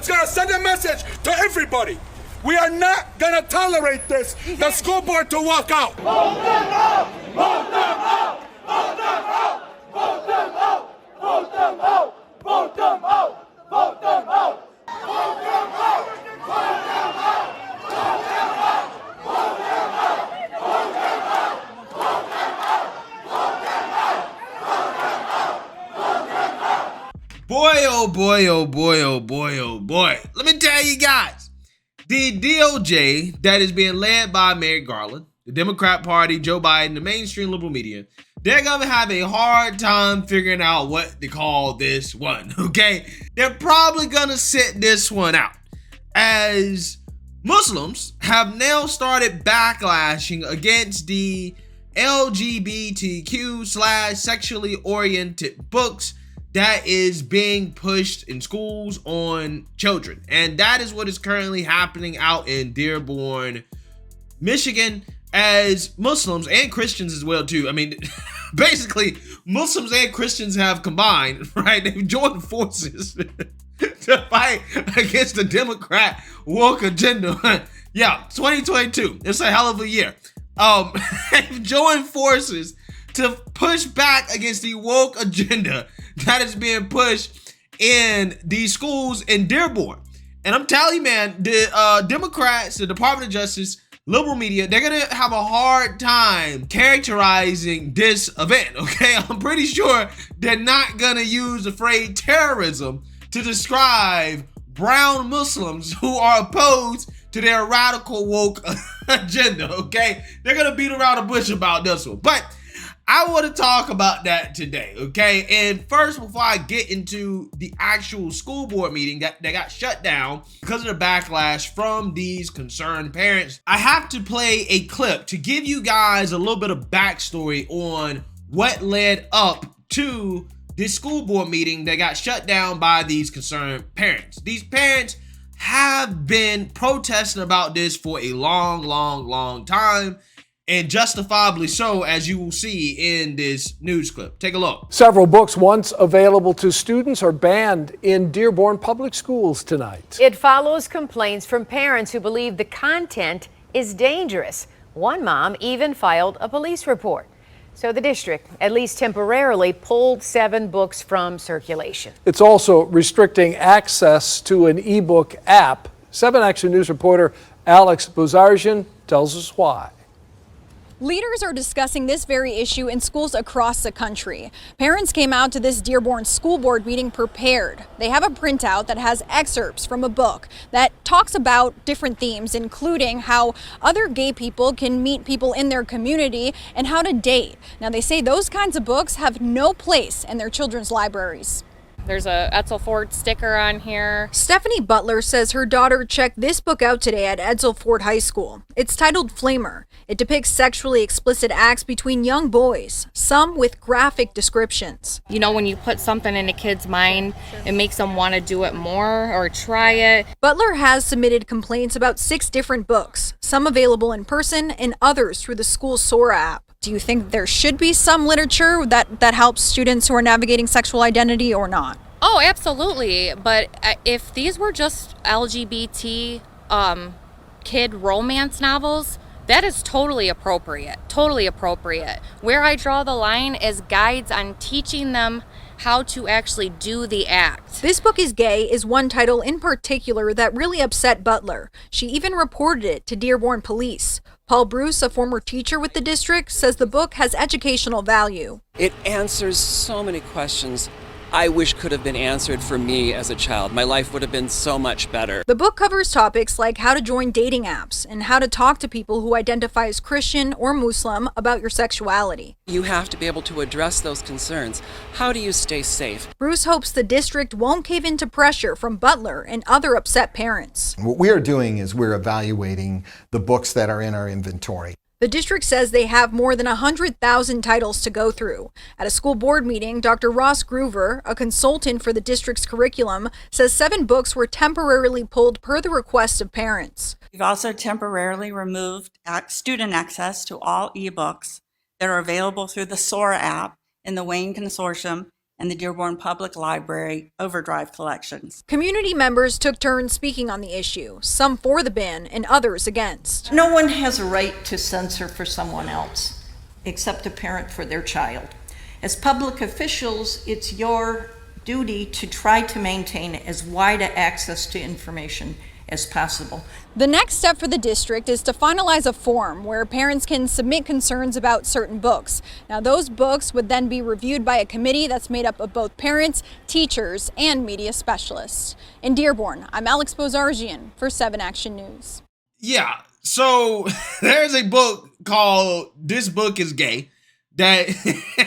It's going to send a message to everybody. We are not going to tolerate this, the school board to walk out. Vote them out! Vote them out! Vote them out! Vote them out! Vote them out! Vote them out! Vote them out! Vote them out! Vote them out! Vote them out! Vote them out! Vote them out! Vote them out! Vote them out! Vote them out! Vote them out! Boy, oh boy, oh boy, oh boy, oh boy. Let me tell you guys, the DOJ that is being led by Merrick Garland, the Democrat Party, Joe Biden, the mainstream liberal media, they're gonna have a hard time figuring out what to call this one, okay? They're probably gonna sit this one out, as Muslims have now started backlashing against the LGBTQ / sexually oriented books that is being pushed in schools on children. And that is what is currently happening out in Dearborn, Michigan, as Muslims and Christians as well too. I mean, basically Muslims and Christians have combined, right? They've joined forces to fight against the Democrat woke agenda. Yeah, 2022. It's a hell of a year. They've joined forces to push back against the woke agenda that is being pushed in these schools in Dearborn. And I'm telling you, man, the Democrats, the Department of Justice, liberal media, they're gonna have a hard time characterizing this event, okay? I'm pretty sure they're not gonna use the phrase terrorism to describe brown Muslims who are opposed to their radical woke agenda, okay? They're gonna beat around the bush about this one. But I want to talk about that today, okay? And first, before I get into the actual school board meeting that got shut down because of the backlash from these concerned parents, I have to play a clip to give you guys a little bit of backstory on what led up to this school board meeting that got shut down by these concerned parents. These parents have been protesting about this for a long time, and justifiably so, as you will see in this news clip. Take a look. Several books once available to students are banned in Dearborn public schools tonight. It follows complaints from parents who believe the content is dangerous. One mom even filed a police report. So the district, at least temporarily, pulled 7 books from circulation. It's also restricting access to an ebook app. 7 Action News reporter Alex Bozarjian tells us why. Leaders are discussing this very issue in schools across the country. Parents came out to this Dearborn school board meeting prepared. They have a printout that has excerpts from a book that talks about different themes, including how other gay people can meet people in their community and how to date. Now, they say those kinds of books have no place in their children's libraries. There's a Edsel Ford sticker on here. Stephanie Butler says her daughter checked this book out today at Edsel Ford High School. It's titled Flamer. It depicts sexually explicit acts between young boys, some with graphic descriptions. You know, when you put something in a kid's mind, it makes them want to do it more or try it. Butler has submitted complaints about 6 different books, some available in person and others through the school's Sora app. Do you think there should be some literature that helps students who are navigating sexual identity or not? Oh, absolutely. But if these were just LGBT kid romance novels, that is totally appropriate. Totally appropriate. Where I draw the line is guides on teaching them how to actually do the act. This book is gay is one title in particular that really upset Butler. She even reported it to Dearborn police. Paul Bruce, a former teacher with the district, says the book has educational value. It answers so many questions I wish could have been answered for me as a child. My life would have been so much better. The book covers topics like how to join dating apps and how to talk to people who identify as Christian or Muslim about your sexuality. You have to be able to address those concerns. How do you stay safe? Bruce hopes the district won't cave into pressure from Butler and other upset parents. What we are doing is we're evaluating the books that are in our inventory. The district says they have more than 100,000 titles to go through. At a school board meeting, Dr. Ross Groover, a consultant for the district's curriculum, says 7 books were temporarily pulled per the request of parents. We've also temporarily removed student access to all ebooks that are available through the Sora app in the Wayne Consortium and the Dearborn Public Library overdrive collections. Community members took turns speaking on the issue, some for the ban and others against. No one has a right to censor for someone else, except a parent for their child. As public officials, it's your duty to try to maintain as wide access to information as possible. The next step for the district is to finalize a form where parents can submit concerns about certain books. Now, those books would then be reviewed by a committee that's made up of both parents, teachers, and media specialists. In Dearborn, I'm Alex Bozargian for 7 Action News. Yeah, so there's a book called This Book is Gay that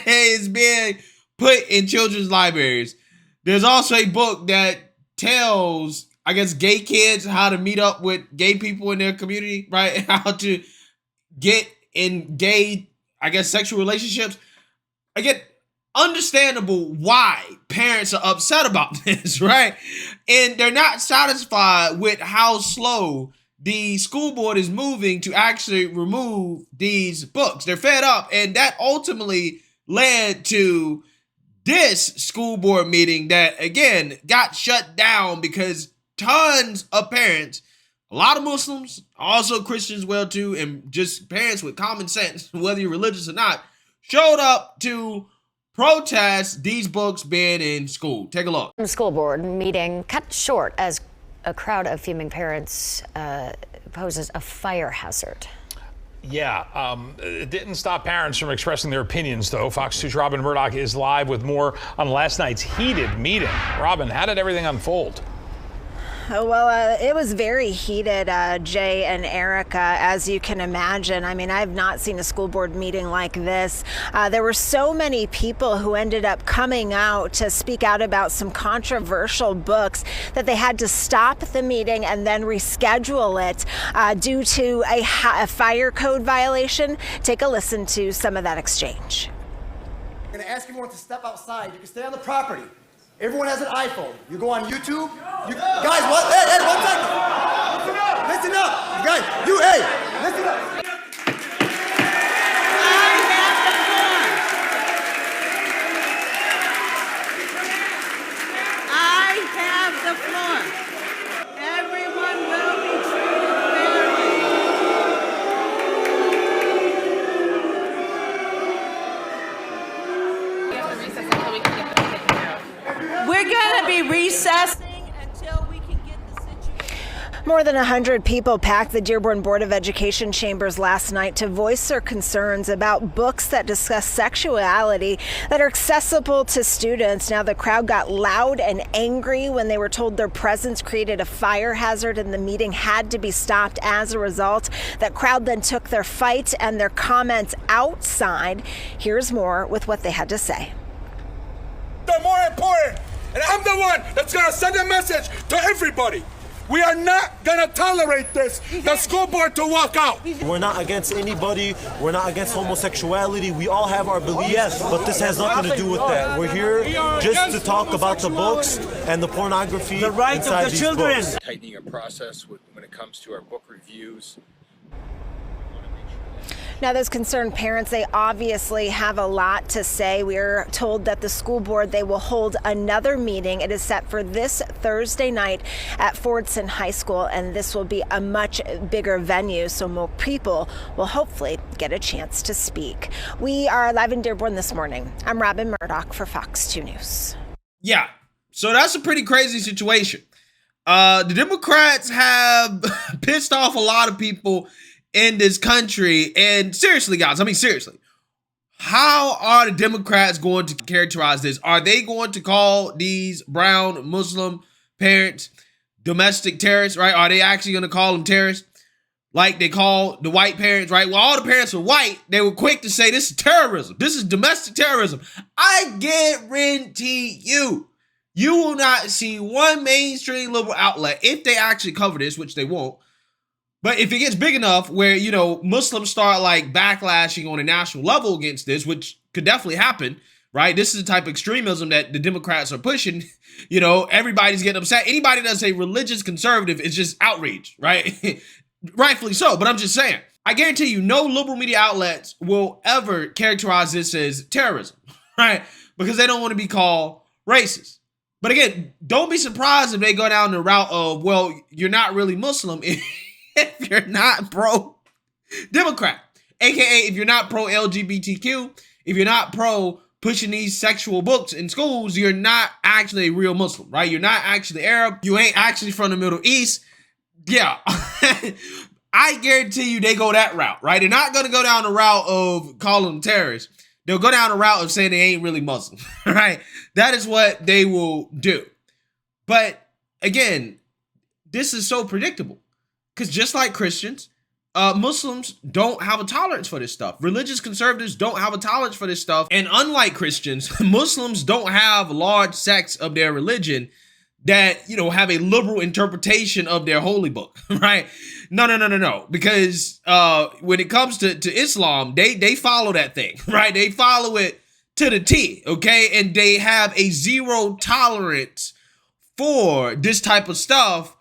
is being put in children's libraries. There's also a book that tells, I guess, gay kids how to meet up with gay people in their community, right? How to get in gay, I guess, sexual relationships. Again, understandable why parents are upset about this, right? And they're not satisfied with how slow the school board is moving to actually remove these books. They're fed up, and that ultimately led to this school board meeting that, again, got shut down because tons of parents, a lot of Muslims, also Christians well too, and just parents with common sense, whether you're religious or not, showed up to protest these books being in school. Take a look. The school board meeting cut short as a crowd of fuming parents poses a fire hazard. Yeah, it didn't stop parents from expressing their opinions, though. Fox 2's Robin Murdoch is live with more on last night's heated meeting. Robin, how did everything unfold? Well, it was very heated, Jay and Erica, as you can imagine. I mean, I've not seen a school board meeting like this. There were so many people who ended up coming out to speak out about some controversial books that they had to stop the meeting and then reschedule it due to a fire code violation. Take a listen to some of that exchange. I'm going to ask everyone to step outside. You can stay on the property. Everyone has an iPhone. You go on YouTube. Guys, what? Hey, 1 second. Listen up. Guys, listen up. I have the floor. Everyone will be treated fairly. We're going to be recessing until we can get the situation. More than 100 people packed the Dearborn Board of Education chambers last night to voice their concerns about books that discuss sexuality that are accessible to students. Now, the crowd got loud and angry when they were told their presence created a fire hazard and the meeting had to be stopped as a result. That crowd then took their fight and their comments outside. Here's more with what they had to say. They're more important. And I'm the one that's going to send a message to everybody. We are not going to tolerate this, the school board to walk out. We're not against anybody. We're not against homosexuality. We all have our beliefs, but this has nothing to do with that. We're here just to talk about the books and the pornography, the rights of the children. Tightening our process when it comes to our book reviews. Now, those concerned parents, they obviously have a lot to say. We're told that the school board, they will hold another meeting. It is set for this Thursday night at Fordson High School, and this will be a much bigger venue, so more people will hopefully get a chance to speak. We are live in Dearborn this morning. I'm Robin Murdoch for Fox 2 News. Yeah, so that's a pretty crazy situation. The Democrats have pissed off a lot of people in this country. And seriously, guys, I mean, seriously, how are the Democrats going to characterize this? Are they going to call these brown Muslim parents domestic terrorists, right? Are they actually going to call them terrorists like they call the white parents, right? Well, all the parents were white. They were quick to say this is terrorism. This is domestic terrorism. I guarantee you will not see one mainstream liberal outlet, if they actually cover this, which they won't. But if it gets big enough where, you know, Muslims start like backlashing on a national level against this, which could definitely happen, right? This is the type of extremism that the Democrats are pushing. You know, everybody's getting upset. Anybody that's a religious conservative is just outraged, right? Rightfully so. But I'm just saying, I guarantee you no liberal media outlets will ever characterize this as terrorism, right? because they don't want to be called racist. But again, don't be surprised if they go down the route of, well, you're not really Muslim if you're not pro-Democrat. AKA, if you're not pro-LGBTQ, if you're not pro pushing these sexual books in schools, you're not actually a real Muslim, right? You're not actually Arab. You ain't actually from the Middle East. Yeah. I guarantee you they go that route, right? They're not going to go down the route of calling them terrorists. They'll go down the route of saying they ain't really Muslim, right? That is what they will do. But again, this is so predictable because just like Christians, Muslims don't have a tolerance for this stuff. Religious conservatives don't have a tolerance for this stuff. And unlike Christians, Muslims don't have large sects of their religion that, have a liberal interpretation of their holy book, right? No. Because when it comes to Islam, they follow that thing, right? They follow it to the T, okay? And they have a zero tolerance for this type of stuff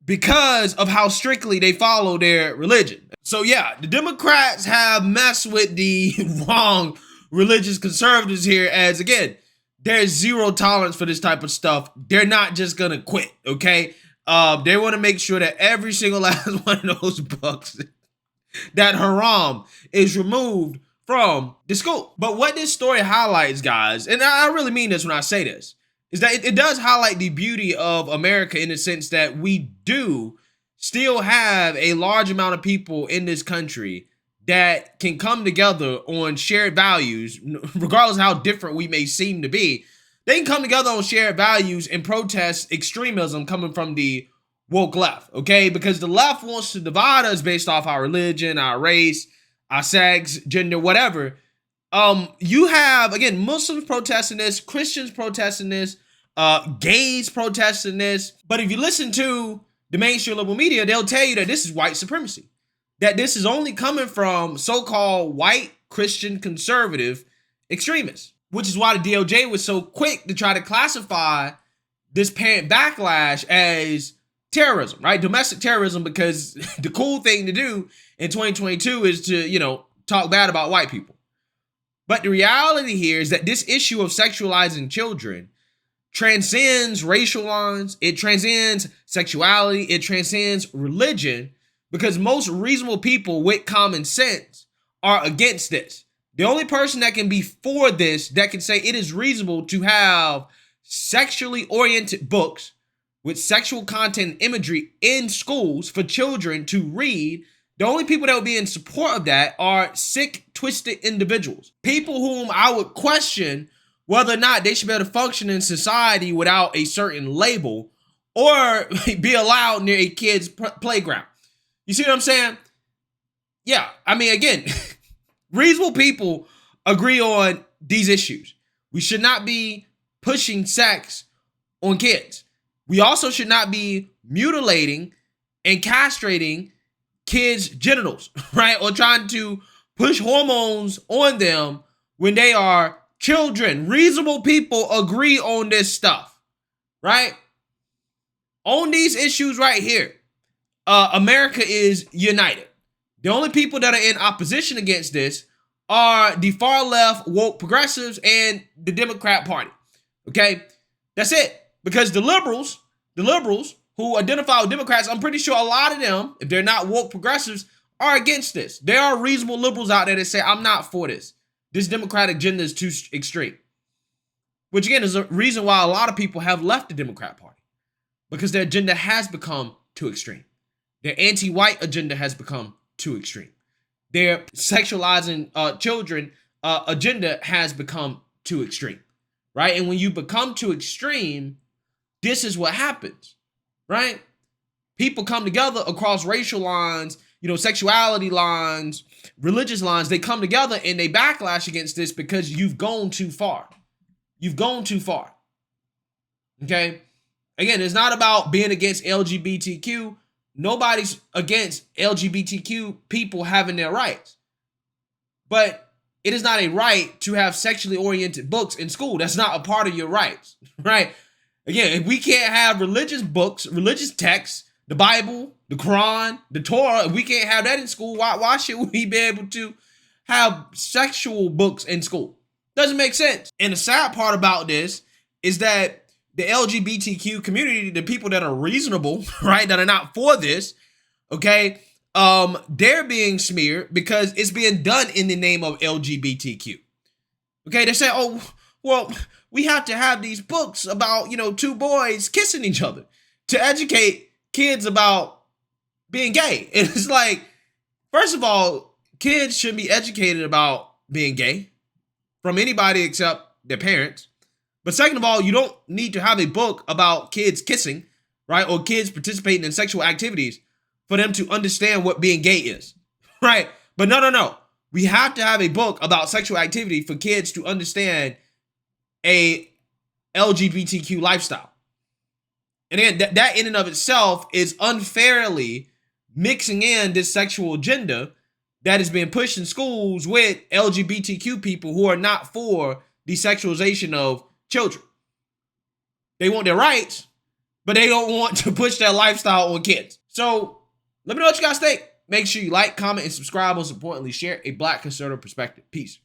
because of how strictly they follow their religion. So yeah, the Democrats have messed with the wrong religious conservatives here as, again, there's zero tolerance for this type of stuff. They're not just gonna quit, okay? They want to make sure that every single last one of those books, that haram, is removed from the school. But what this story highlights, guys, and I really mean this when I say this, is that it does highlight the beauty of America in the sense that we do still have a large amount of people in this country that can come together on shared values, regardless of how different we may seem to be. They can come together on shared values and protest extremism coming from the woke left, okay? Because the left wants to divide us based off our religion, our race, our sex, gender, whatever. You have, again, Muslims protesting this, Christians protesting this, gays protesting this. But if you listen to the mainstream liberal media, they'll tell you that this is white supremacy, that this is only coming from so-called white Christian conservative extremists, which is why the DOJ was so quick to try to classify this parent backlash as terrorism, right? Domestic terrorism, because the cool thing to do in 2022 is to, talk bad about white people. But the reality here is that this issue of sexualizing children transcends racial lines, it transcends sexuality, it transcends religion, because most reasonable people with common sense are against this. The only person that can be for this, that can say it is reasonable to have sexually oriented books with sexual content and imagery in schools for children to read, the only people that would be in support of that are sick, twisted individuals. People whom I would question whether or not they should be able to function in society without a certain label or be allowed near a kid's playground. You see what I'm saying? Yeah, I mean, again, reasonable people agree on these issues. We should not be pushing sex on kids. We also should not be mutilating and castrating kids' genitals, right? Or trying to push hormones on them when they are children. Reasonable people agree on this stuff, right? On these issues right here, America is united. The only people that are in opposition against this are the far left woke progressives and the Democrat Party. Okay, that's it. Because the liberals who identify with Democrats, I'm pretty sure a lot of them, if they're not woke progressives, are against this. There are reasonable liberals out there that say, I'm not for this. This Democratic agenda is too extreme. Which again is a reason why a lot of people have left the Democrat Party. Because their agenda has become too extreme. Their anti-white agenda has become too extreme. Their sexualizing children agenda has become too extreme, right? And when you become too extreme, this is what happens, right? People come together across racial lines, sexuality lines, religious lines. They come together and they backlash against this because you've gone too far. You've gone too far, okay? Again, it's not about being against LGBTQ. Nobody's against LGBTQ people having their rights. But it is not a right to have sexually oriented books in school. That's not a part of your rights, right? Again, if we can't have religious books, religious texts, the Bible, the Quran, the Torah, if we can't have that in school, why should we be able to have sexual books in school? Doesn't make sense. And the sad part about this is that the LGBTQ community, the people that are reasonable, right, that are not for this, okay, they're being smeared because it's being done in the name of LGBTQ. Okay, they say, oh, well, we have to have these books about, you know, two boys kissing each other to educate kids about being gay. And it's like, first of all, kids shouldn't be educated about being gay from anybody except their parents. But second of all, you don't need to have a book about kids kissing, right? Or kids participating in sexual activities for them to understand what being gay is, right? But no. We have to have a book about sexual activity for kids to understand a LGBTQ lifestyle. And then that in and of itself is unfairly mixing in this sexual agenda that is being pushed in schools with LGBTQ people who are not for the sexualization of children. They want their rights, but they don't want to push that lifestyle on kids. So let me know what you guys think. Make sure you like, comment, and subscribe. Most importantly, share a Black conservative perspective. Peace.